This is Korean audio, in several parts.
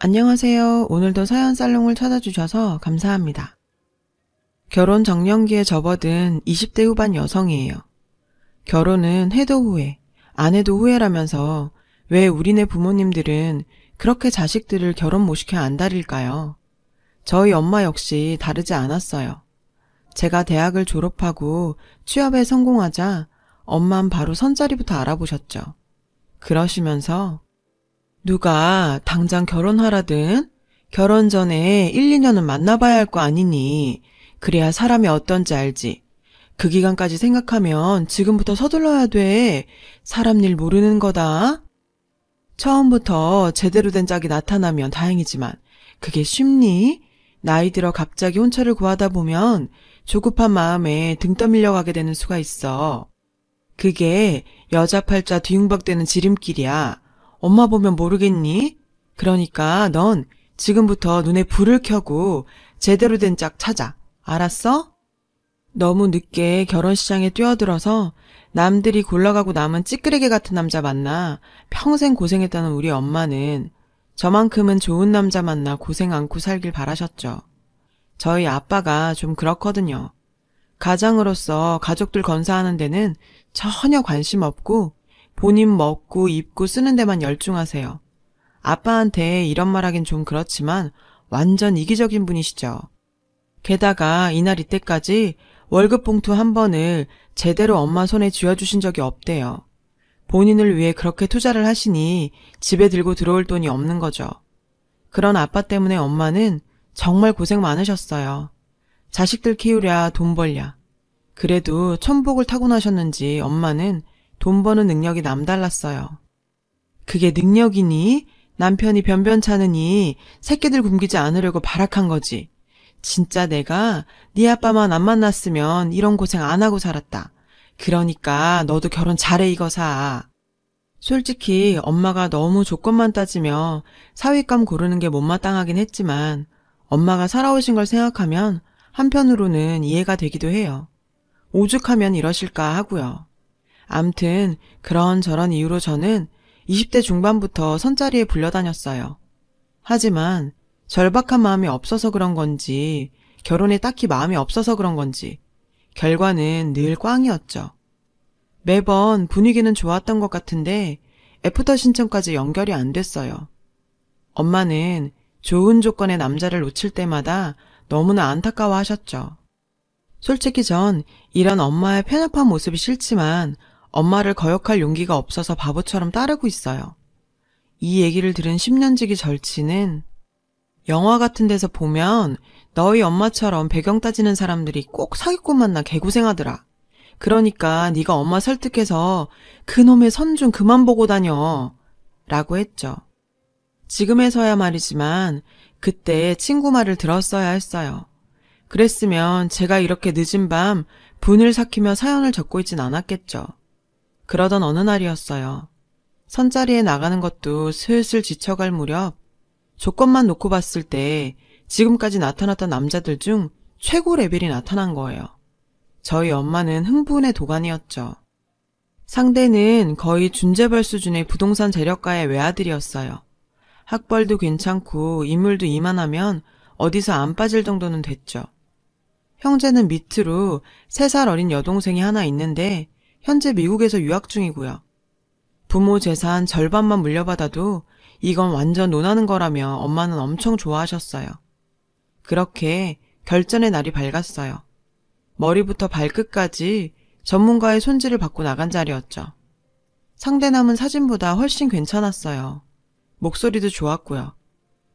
안녕하세요. 오늘도 사연 살롱을 찾아주셔서 감사합니다. 결혼 정년기에 접어든 20대 후반 여성이에요. 결혼은 해도 후회, 안 해도 후회라면서 왜 우리네 부모님들은 그렇게 자식들을 결혼 못 시켜 안달일까요? 저희 엄마 역시 다르지 않았어요. 제가 대학을 졸업하고 취업에 성공하자 엄만 바로 선자리부터 알아보셨죠. 그러시면서 누가 당장 결혼하라든 결혼 전에 1, 2년은 만나봐야 할 거 아니니 그래야 사람이 어떤지 알지. 그 기간까지 생각하면 지금부터 서둘러야 돼. 사람 일 모르는 거다. 처음부터 제대로 된 짝이 나타나면 다행이지만 그게 쉽니? 나이 들어 갑자기 혼처를 구하다 보면 조급한 마음에 등 떠밀려 가게 되는 수가 있어. 그게 여자 팔자 뒤숭박대는 지름길이야. 엄마 보면 모르겠니? 그러니까 넌 지금부터 눈에 불을 켜고 제대로 된 짝 찾아. 알았어? 너무 늦게 결혼시장에 뛰어들어서 남들이 골라가고 남은 찌끄레기 같은 남자 만나 평생 고생했다는 우리 엄마는 저만큼은 좋은 남자 만나 고생 않고 살길 바라셨죠. 저희 아빠가 좀 그렇거든요. 가장으로서 가족들 건사하는 데는 전혀 관심 없고 본인 먹고 입고 쓰는 데만 열중하세요. 아빠한테 이런 말 하긴 좀 그렇지만 완전 이기적인 분이시죠. 게다가 이날 이때까지 월급 봉투 한 번을 제대로 엄마 손에 쥐어주신 적이 없대요. 본인을 위해 그렇게 투자를 하시니 집에 들고 들어올 돈이 없는 거죠. 그런 아빠 때문에 엄마는 정말 고생 많으셨어요. 자식들 키우랴 돈 벌랴. 그래도 천복을 타고나셨는지 엄마는 돈 버는 능력이 남달랐어요. 그게 능력이니? 남편이 변변찮으니 새끼들 굶기지 않으려고 발악한 거지. 진짜 내가 네 아빠만 안 만났으면 이런 고생 안 하고 살았다. 그러니까 너도 결혼 잘해 이거사. 솔직히 엄마가 너무 조건만 따지며 사윗감 고르는 게 못마땅하긴 했지만 엄마가 살아오신 걸 생각하면 한편으로는 이해가 되기도 해요. 오죽하면 이러실까 하고요. 암튼 그런저런 이유로 저는 20대 중반부터 선자리에 불려다녔어요. 하지만 절박한 마음이 없어서 그런 건지 결혼에 딱히 마음이 없어서 그런 건지 결과는 늘 꽝이었죠. 매번 분위기는 좋았던 것 같은데 애프터 신청까지 연결이 안 됐어요. 엄마는 좋은 조건의 남자를 놓칠 때마다 너무나 안타까워하셨죠. 솔직히 전 이런 엄마의 편협한 모습이 싫지만 엄마를 거역할 용기가 없어서 바보처럼 따르고 있어요. 이 얘기를 들은 10년지기 절친은 영화 같은 데서 보면 너희 엄마처럼 배경 따지는 사람들이 꼭 사기꾼 만나 개고생하더라. 그러니까 네가 엄마 설득해서 그놈의 선 좀 그만 보고 다녀. 라고 했죠. 지금에서야 말이지만 그때 친구 말을 들었어야 했어요. 그랬으면 제가 이렇게 늦은 밤 분을 삭히며 사연을 적고 있진 않았겠죠. 그러던 어느 날이었어요. 선자리에 나가는 것도 슬슬 지쳐갈 무렵 조건만 놓고 봤을 때 지금까지 나타났던 남자들 중 최고 레벨이 나타난 거예요. 저희 엄마는 흥분의 도가니였죠. 상대는 거의 준재벌 수준의 부동산 재력가의 외아들이었어요. 학벌도 괜찮고 인물도 이만하면 어디서 안 빠질 정도는 됐죠. 형제는 밑으로 3살 어린 여동생이 하나 있는데 현재 미국에서 유학 중이고요. 부모 재산 절반만 물려받아도 이건 완전 논하는 거라며 엄마는 엄청 좋아하셨어요. 그렇게 결전의 날이 밝았어요. 머리부터 발끝까지 전문가의 손질을 받고 나간 자리였죠. 상대남은 사진보다 훨씬 괜찮았어요. 목소리도 좋았고요.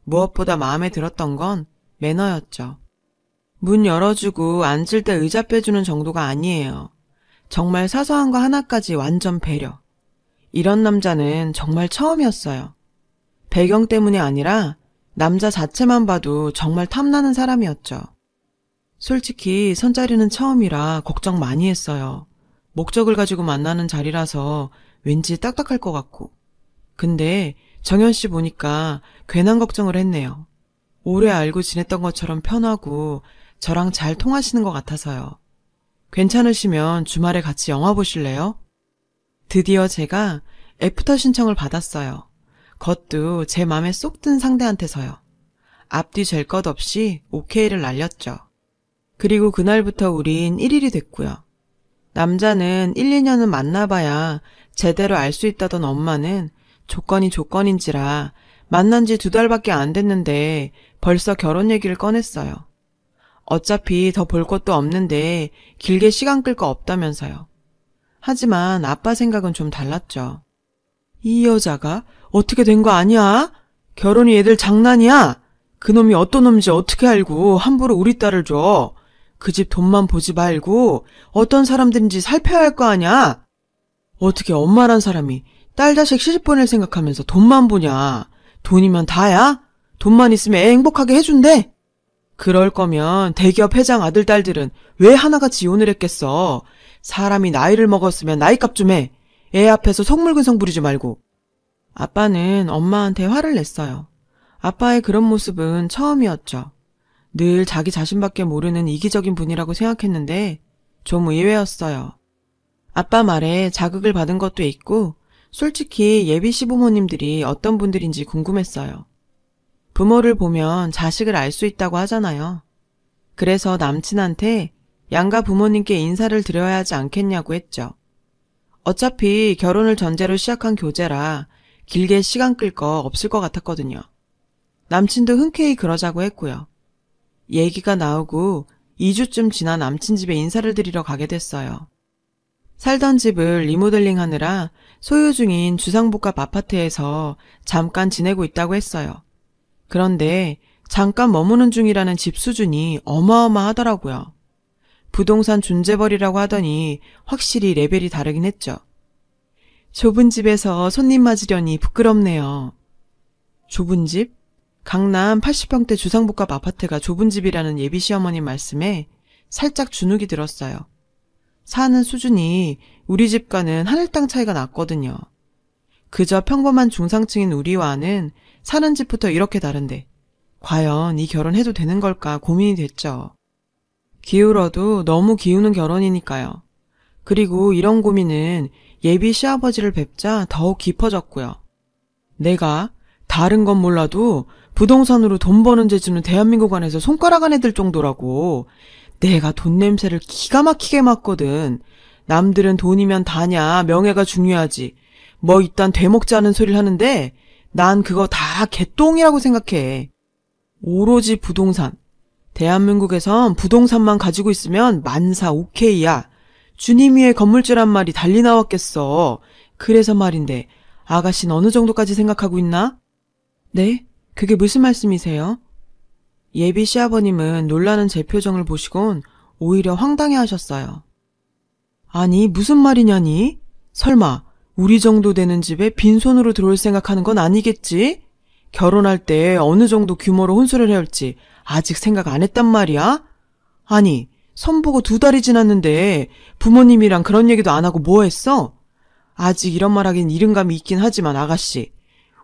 무엇보다 마음에 들었던 건 매너였죠. 문 열어주고 앉을 때 의자 빼주는 정도가 아니에요. 정말 사소한 거 하나까지 완전 배려. 이런 남자는 정말 처음이었어요. 배경 때문이 아니라 남자 자체만 봐도 정말 탐나는 사람이었죠. 솔직히 선자리는 처음이라 걱정 많이 했어요. 목적을 가지고 만나는 자리라서 왠지 딱딱할 것 같고. 근데 정현 씨 보니까 괜한 걱정을 했네요. 오래 알고 지냈던 것처럼 편하고 저랑 잘 통하시는 것 같아서요. 괜찮으시면 주말에 같이 영화 보실래요? 드디어 제가 애프터 신청을 받았어요. 그것도 제 맘에 쏙 든 상대한테서요. 앞뒤 잴 것 없이 오케이를 날렸죠. 그리고 그날부터 우린 1일이 됐고요. 남자는 1, 2년은 만나봐야 제대로 알 수 있다던 엄마는 조건이 조건인지라 만난 지 2달밖에 안 됐는데 벌써 결혼 얘기를 꺼냈어요. 어차피 더 볼 것도 없는데 길게 시간 끌 거 없다면서요. 하지만 아빠 생각은 좀 달랐죠. 이 여자가 어떻게 된 거 아니야? 결혼이 애들 장난이야? 그놈이 어떤 놈인지 어떻게 알고 함부로 우리 딸을 줘? 그 집 돈만 보지 말고 어떤 사람들인지 살펴야 할 거 아냐? 어떻게 엄마란 사람이 딸 자식 시집 보낼 생각하면서 돈만 보냐? 돈이면 다야? 돈만 있으면 애 행복하게 해준대? 그럴 거면 대기업 회장 아들 딸들은 왜 하나같이 이혼을 했겠어? 사람이 나이를 먹었으면 나이값 좀 해. 애 앞에서 속물근성 부리지 말고. 아빠는 엄마한테 화를 냈어요. 아빠의 그런 모습은 처음이었죠. 늘 자기 자신밖에 모르는 이기적인 분이라고 생각했는데 좀 의외였어요. 아빠 말에 자극을 받은 것도 있고 솔직히 예비 시부모님들이 어떤 분들인지 궁금했어요. 부모를 보면 자식을 알 수 있다고 하잖아요. 그래서 남친한테 양가 부모님께 인사를 드려야 하지 않겠냐고 했죠. 어차피 결혼을 전제로 시작한 교제라 길게 시간 끌 거 없을 것 같았거든요. 남친도 흔쾌히 그러자고 했고요. 얘기가 나오고 2주쯤 지난 남친 집에 인사를 드리러 가게 됐어요. 살던 집을 리모델링 하느라 소유 중인 주상복합 아파트에서 잠깐 지내고 있다고 했어요. 그런데 잠깐 머무는 중이라는 집 수준이 어마어마하더라고요. 부동산 존재벌이라고 하더니 확실히 레벨이 다르긴 했죠. 좁은 집에서 손님 맞으려니 부끄럽네요. 좁은 집? 강남 80평대 주상복합 아파트가 좁은 집이라는 예비 시어머님 말씀에 살짝 주눅이 들었어요. 사는 수준이 우리 집과는 하늘 땅 차이가 났거든요. 그저 평범한 중상층인 우리와는 사는 집부터 이렇게 다른데 과연 이 결혼해도 되는 걸까 고민이 됐죠. 기울어도 너무 기우는 결혼이니까요. 그리고 이런 고민은 예비 시아버지를 뵙자 더욱 깊어졌고요. 내가 다른 건 몰라도 부동산으로 돈 버는 재주는 대한민국 안에서 손가락 안에 들 정도라고. 내가 돈 냄새를 기가 막히게 맡거든. 남들은 돈이면 다냐, 명예가 중요하지. 뭐 이딴 되먹지 않은 소리를 하는데 난 그거 다 개똥이라고 생각해. 오로지 부동산. 대한민국에선 부동산만 가지고 있으면 만사 오케이야. 주님 위에 건물주란 말이 달리 나왔겠어. 그래서 말인데 아가씨는 어느 정도까지 생각하고 있나? 네? 그게 무슨 말씀이세요? 예비 시아버님은 놀라는 제 표정을 보시곤 오히려 황당해하셨어요. 아니 무슨 말이냐니? 설마 우리 정도 되는 집에 빈손으로 들어올 생각하는 건 아니겠지? 결혼할 때 어느 정도 규모로 혼수를 해야 할지 아직 생각 안 했단 말이야? 아니 선보고 2달이 지났는데 부모님이랑 그런 얘기도 안 하고 뭐 했어? 아직 이런 말 하긴 이른 감이 있긴 하지만 아가씨,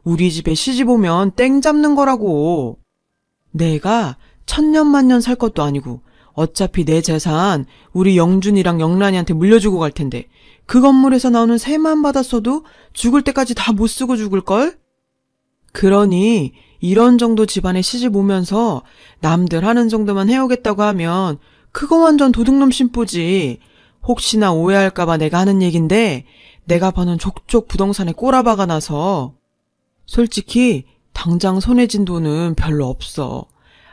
우리 집에 시집 오면 땡 잡는 거라고. 내가 천년만년 살 것도 아니고 어차피 내 재산 우리 영준이랑 영란이한테 물려주고 갈 텐데 그 건물에서 나오는 세만 받았어도 죽을 때까지 다 못 쓰고 죽을걸? 그러니 이런 정도 집안에 시집 오면서 남들 하는 정도만 해오겠다고 하면 그거 완전 도둑놈 심보지. 혹시나 오해할까봐 내가 하는 얘긴데 내가 버는 족족 부동산에 꼬라박아 놔서 솔직히 당장 손에 쥔 돈은 별로 없어.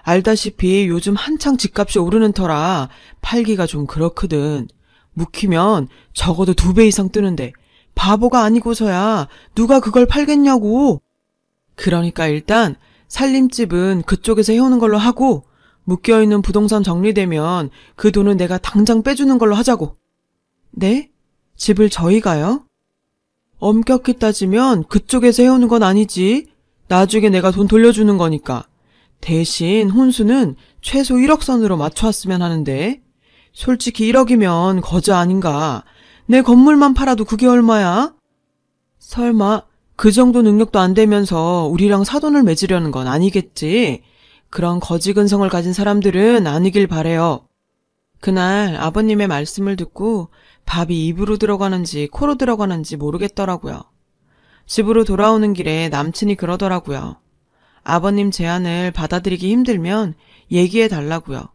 알다시피 요즘 한창 집값이 오르는 터라 팔기가 좀 그렇거든. 묵히면 적어도 2배 이상 뜨는데 바보가 아니고서야 누가 그걸 팔겠냐고. 그러니까 일단 살림집은 그쪽에서 해오는 걸로 하고 묶여있는 부동산 정리되면 그 돈은 내가 당장 빼주는 걸로 하자고. 네? 집을 저희가요? 엄격히 따지면 그쪽에서 해오는 건 아니지. 나중에 내가 돈 돌려주는 거니까. 대신 혼수는 최소 1억 선으로 맞춰왔으면 하는데 솔직히 1억이면 거저 아닌가. 내 건물만 팔아도 그게 얼마야? 설마 그 정도 능력도 안 되면서 우리랑 사돈을 맺으려는 건 아니겠지. 그런 거지 근성을 가진 사람들은 아니길 바래요. 그날 아버님의 말씀을 듣고 밥이 입으로 들어가는지 코로 들어가는지 모르겠더라고요. 집으로 돌아오는 길에 남친이 그러더라고요. 아버님 제안을 받아들이기 힘들면 얘기해 달라고요.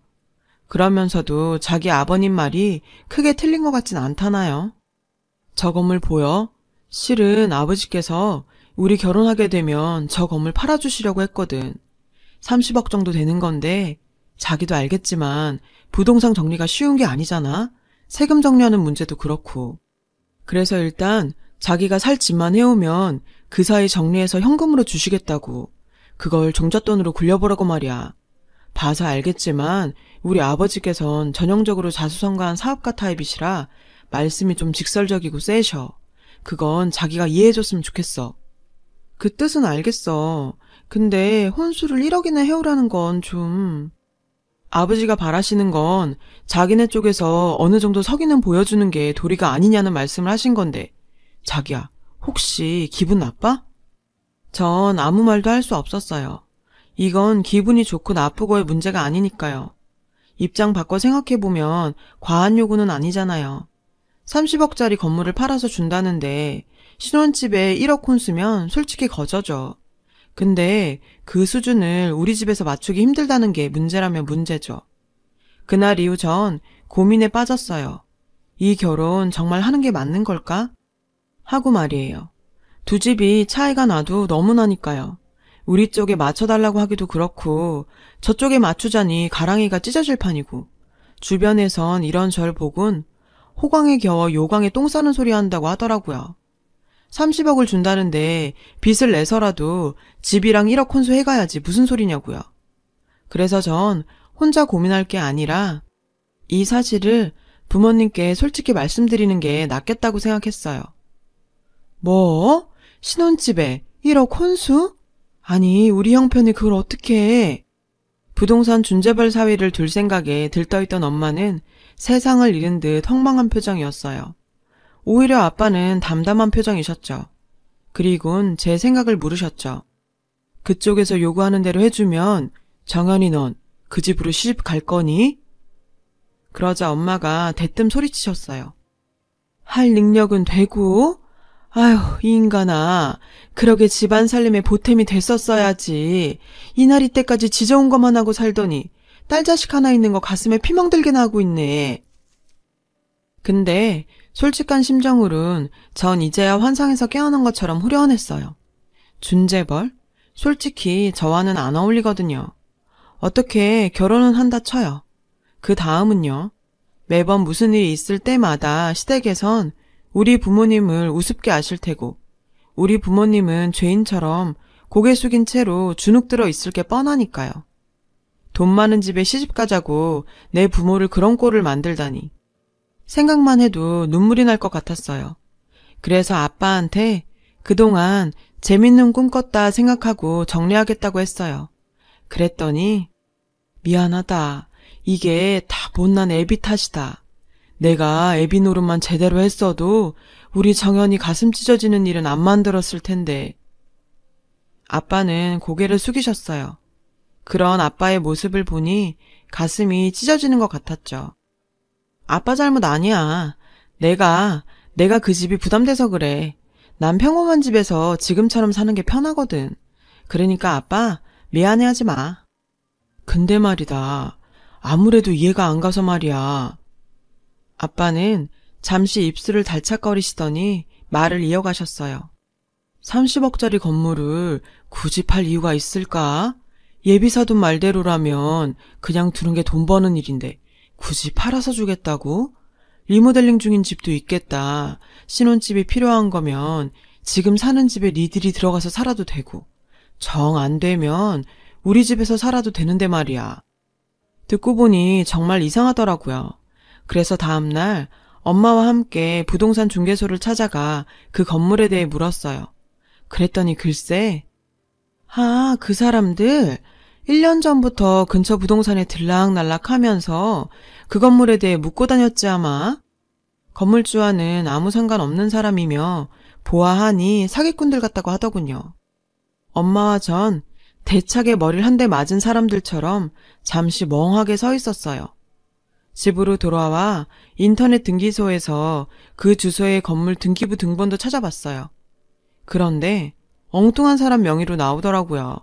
그러면서도 자기 아버님 말이 크게 틀린 것 같진 않다나요? 저 건물 보여? 실은 아버지께서 우리 결혼하게 되면 저 건물 팔아주시려고 했거든. 30억 정도 되는 건데 자기도 알겠지만 부동산 정리가 쉬운 게 아니잖아. 세금 정리하는 문제도 그렇고. 그래서 일단 자기가 살 집만 해오면 그 사이 정리해서 현금으로 주시겠다고. 그걸 종잣돈으로 굴려보라고 말이야. 봐서 알겠지만 우리 아버지께선 전형적으로 자수성가한 사업가 타입이시라 말씀이 좀 직설적이고 세셔. 그건 자기가 이해해줬으면 좋겠어. 그 뜻은 알겠어. 근데 혼수를 1억이나 해오라는 건 좀... 아버지가 바라시는 건 자기네 쪽에서 어느 정도 석이는 보여주는 게 도리가 아니냐는 말씀을 하신 건데 자기야, 혹시 기분 나빠? 전 아무 말도 할 수 없었어요. 이건 기분이 좋고 나쁘고의 문제가 아니니까요. 입장 바꿔 생각해보면 과한 요구는 아니잖아요. 30억짜리 건물을 팔아서 준다는데 신혼집에 1억 혼수면 솔직히 거저죠. 근데 그 수준을 우리 집에서 맞추기 힘들다는 게 문제라면 문제죠. 그날 이후 전 고민에 빠졌어요. 이 결혼 정말 하는 게 맞는 걸까? 하고 말이에요. 두 집이 차이가 나도 너무 나니까요. 우리 쪽에 맞춰달라고 하기도 그렇고 저쪽에 맞추자니 가랑이가 찢어질 판이고 주변에선 이런 절 보곤 호강에 겨워 요강에 똥 싸는 소리 한다고 하더라고요. 30억을 준다는데 빚을 내서라도 집이랑 1억 혼수해가야지 무슨 소리냐고요. 그래서 전 혼자 고민할 게 아니라 이 사실을 부모님께 솔직히 말씀드리는 게 낫겠다고 생각했어요. 뭐? 신혼집에 1억 혼수? 아니, 우리 형편이 그걸 어떻게 해? 부동산 준재벌 사위를 둘 생각에 들떠있던 엄마는 세상을 잃은 듯 허망한 표정이었어요. 오히려 아빠는 담담한 표정이셨죠. 그리곤 제 생각을 물으셨죠. 그쪽에서 요구하는 대로 해주면 정연이 넌 그 집으로 시집 갈 거니? 그러자 엄마가 대뜸 소리치셨어요. 할 능력은 되고? 아휴, 이 인간아. 그러게 집안 살림에 보탬이 됐었어야지. 이날이 때까지 지져온 것만 하고 살더니 딸 자식 하나 있는 거 가슴에 피멍들게나 하고 있네. 근데 솔직한 심정으론 전 이제야 환상에서 깨어난 것처럼 후련했어요. 준재벌? 솔직히 저와는 안 어울리거든요. 어떻게 결혼은 한다 쳐요. 그 다음은요. 매번 무슨 일이 있을 때마다 시댁에선 우리 부모님을 우습게 아실 테고 우리 부모님은 죄인처럼 고개 숙인 채로 주눅 들어 있을 게 뻔하니까요. 돈 많은 집에 시집 가자고 내 부모를 그런 꼴을 만들다니. 생각만 해도 눈물이 날 것 같았어요. 그래서 아빠한테 그동안 재밌는 꿈 꿨다 생각하고 정리하겠다고 했어요. 그랬더니 미안하다. 이게 다 못난 애비 탓이다. 내가 애비 노릇만 제대로 했어도 우리 정연이 가슴 찢어지는 일은 안 만들었을 텐데. 아빠는 고개를 숙이셨어요. 그런 아빠의 모습을 보니 가슴이 찢어지는 것 같았죠. 아빠 잘못 아니야. 내가 그 집이 부담돼서 그래. 난 평범한 집에서 지금처럼 사는 게 편하거든. 그러니까 아빠 미안해하지 마. 근데 말이다. 아무래도 이해가 안 가서 말이야. 아빠는 잠시 입술을 달착거리시더니 말을 이어가셨어요. 30억짜리 건물을 굳이 팔 이유가 있을까? 예비 사돈 말대로라면 그냥 두는 게 돈 버는 일인데 굳이 팔아서 주겠다고? 리모델링 중인 집도 있겠다. 신혼집이 필요한 거면 지금 사는 집에 니들이 들어가서 살아도 되고 정 안 되면 우리 집에서 살아도 되는데 말이야. 듣고 보니 정말 이상하더라고요. 그래서 다음날 엄마와 함께 부동산 중개소를 찾아가 그 건물에 대해 물었어요. 그랬더니 글쎄, 그 사람들 1년 전부터 근처 부동산에 들락날락 하면서 그 건물에 대해 묻고 다녔지 아마. 건물주와는 아무 상관없는 사람이며 보아하니 사기꾼들 같다고 하더군요. 엄마와 전 대차게 머리를 한 대 맞은 사람들처럼 잠시 멍하게 서 있었어요. 집으로 돌아와 인터넷 등기소에서 그 주소의 건물 등기부 등본도 찾아봤어요. 그런데 엉뚱한 사람 명의로 나오더라고요.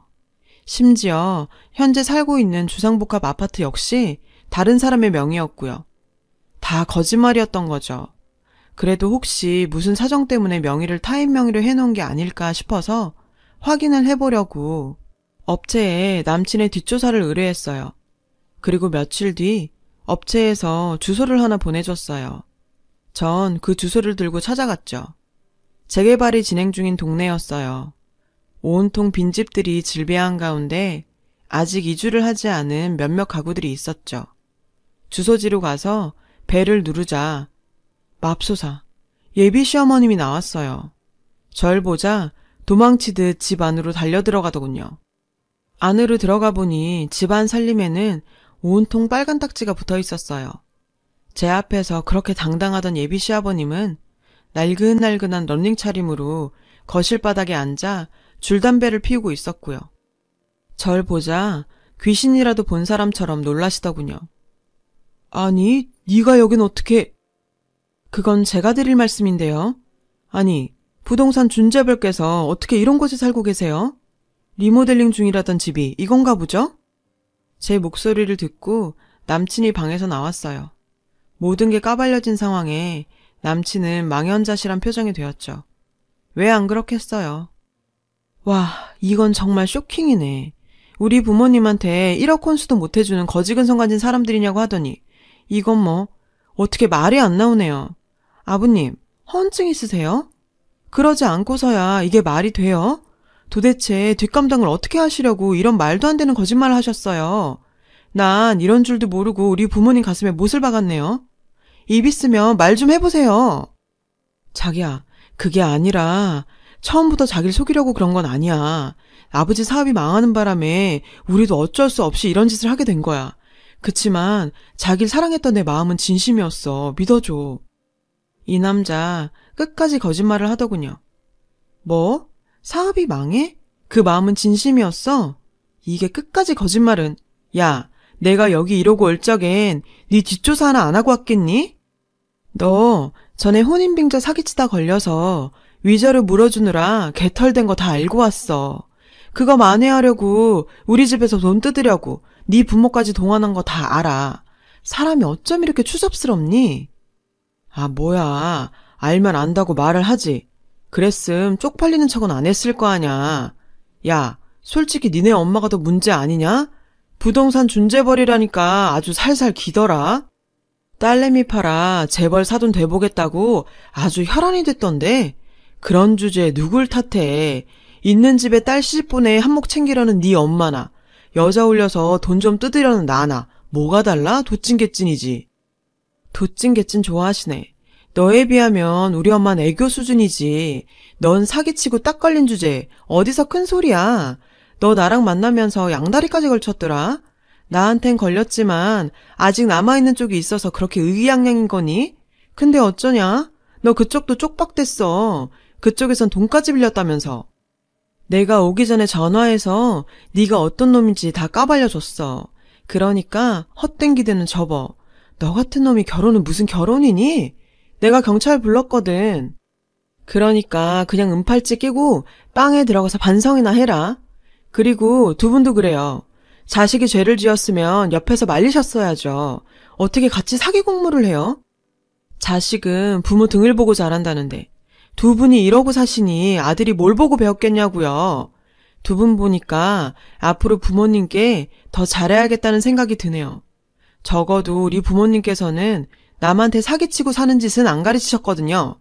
심지어 현재 살고 있는 주상복합 아파트 역시 다른 사람의 명의였고요. 다 거짓말이었던 거죠. 그래도 혹시 무슨 사정 때문에 명의를 타인 명의로 해놓은 게 아닐까 싶어서 확인을 해보려고 업체에 남친의 뒷조사를 의뢰했어요. 그리고 며칠 뒤 업체에서 주소를 하나 보내줬어요. 전 그 주소를 들고 찾아갔죠. 재개발이 진행 중인 동네였어요. 온통 빈집들이 질비한 가운데 아직 이주를 하지 않은 몇몇 가구들이 있었죠. 주소지로 가서 벨을 누르자 맙소사 예비 시어머님이 나왔어요. 절 보자 도망치듯 집 안으로 달려들어가더군요. 안으로 들어가 보니 집안 살림에는 온통 빨간 딱지가 붙어 있었어요. 제 앞에서 그렇게 당당하던 예비 시아버님은 날근날근한 런닝 차림으로 거실 바닥에 앉아 줄담배를 피우고 있었고요. 절 보자 귀신이라도 본 사람처럼 놀라시더군요. 아니, 네가 여긴 어떻게... 그건 제가 드릴 말씀인데요. 아니, 부동산 중개벌께서 어떻게 이런 곳에 살고 계세요? 리모델링 중이라던 집이 이건가 보죠? 제 목소리를 듣고 남친이 방에서 나왔어요. 모든 게 까발려진 상황에 남친은 망연자실한 표정이 되었죠. 왜 안 그렇겠어요? 와, 이건 정말 쇼킹이네. 우리 부모님한테 1억 혼수도 못해주는 거지근성가진 사람들이냐고 하더니 이건 뭐 어떻게 말이 안 나오네요. 아버님, 허언증 있으세요? 그러지 않고서야 이게 말이 돼요? 도대체 뒷감당을 어떻게 하시려고 이런 말도 안 되는 거짓말을 하셨어요. 난 이런 줄도 모르고 우리 부모님 가슴에 못을 박았네요. 입 있으면 말 좀 해보세요. 자기야, 그게 아니라 처음부터 자기를 속이려고 그런 건 아니야. 아버지 사업이 망하는 바람에 우리도 어쩔 수 없이 이런 짓을 하게 된 거야. 그치만 자기를 사랑했던 내 마음은 진심이었어. 믿어줘. 이 남자 끝까지 거짓말을 하더군요. 뭐? 사업이 망해? 그 마음은 진심이었어? 이게 끝까지 거짓말은. 야, 내가 여기 이러고 올 적엔 네 뒷조사 하나 안 하고 왔겠니? 너 전에 혼인빙자 사기치다 걸려서 위자료 물어주느라 개털된 거 다 알고 왔어. 그거 만회하려고 우리 집에서 돈 뜯으려고 네 부모까지 동원한 거 다 알아. 사람이 어쩜 이렇게 추잡스럽니? 아, 뭐야. 알면 안다고 말을 하지. 그랬음 쪽팔리는 척은 안 했을 거 아냐. 야, 솔직히 니네 엄마가 더 문제 아니냐? 부동산 중개벌이라니까 아주 살살 기더라. 딸내미 팔아 재벌 사돈 돼보겠다고 아주 혈안이 됐던데 그런 주제에 누굴 탓해. 있는 집에 딸 시집보내 한몫 챙기려는 네 엄마나 여자 올려서 돈 좀 뜯으려는 나나 뭐가 달라? 도찐개찐이지. 도찐개찐 좋아하시네. 너에 비하면 우리 엄마는 애교 수준이지. 넌 사기치고 딱 걸린 주제 어디서 큰 소리야. 너 나랑 만나면서 양다리까지 걸쳤더라. 나한텐 걸렸지만 아직 남아있는 쪽이 있어서 그렇게 의기양양인 거니? 근데 어쩌냐? 너 그쪽도 쪽박됐어. 그쪽에선 돈까지 빌렸다면서. 내가 오기 전에 전화해서 네가 어떤 놈인지 다 까발려줬어. 그러니까 헛된 기대는 접어. 너 같은 놈이 결혼은 무슨 결혼이니? 내가 경찰 불렀거든. 그러니까 그냥 은팔찌 끼고 빵에 들어가서 반성이나 해라. 그리고 두 분도 그래요. 자식이 죄를 지었으면 옆에서 말리셨어야죠. 어떻게 같이 사기 공모를 해요? 자식은 부모 등을 보고 자란다는데 두 분이 이러고 사시니 아들이 뭘 보고 배웠겠냐고요. 두 분 보니까 앞으로 부모님께 더 잘해야겠다는 생각이 드네요. 적어도 우리 부모님께서는 남한테 사기치고 사는 짓은 안 가르치셨거든요.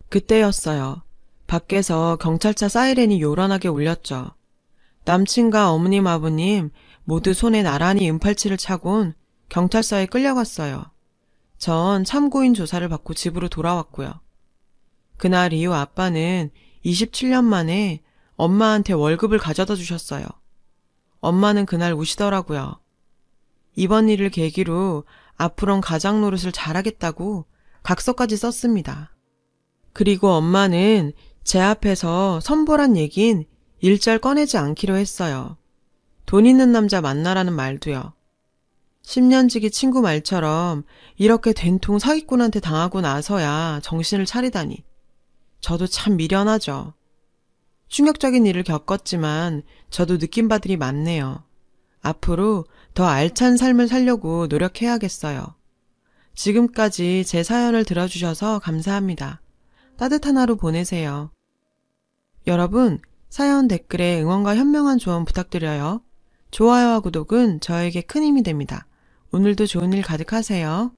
그때였어요. 밖에서 경찰차 사이렌이 요란하게 울렸죠. 남친과 어머님 아버님 모두 손에 나란히 은팔찌를 차곤 경찰서에 끌려갔어요. 전 참고인 조사를 받고 집으로 돌아왔고요. 그날 이후 아빠는 27년 만에 엄마한테 월급을 가져다 주셨어요. 엄마는 그날 우시더라고요. 이번 일을 계기로 앞으론 가장 노릇을 잘하겠다고 각서까지 썼습니다. 그리고 엄마는 제 앞에서 선보란 얘긴 일절 꺼내지 않기로 했어요. 돈 있는 남자 만나라는 말도요. 10년지기 친구 말처럼 이렇게 된통 사기꾼한테 당하고 나서야 정신을 차리다니. 저도 참 미련하죠. 충격적인 일을 겪었지만 저도 느낀 바들이 많네요. 앞으로 더 알찬 삶을 살려고 노력해야겠어요. 지금까지 제 사연을 들어주셔서 감사합니다. 따뜻한 하루 보내세요. 여러분, 사연 댓글에 응원과 현명한 조언 부탁드려요. 좋아요와 구독은 저에게 큰 힘이 됩니다. 오늘도 좋은 일 가득하세요.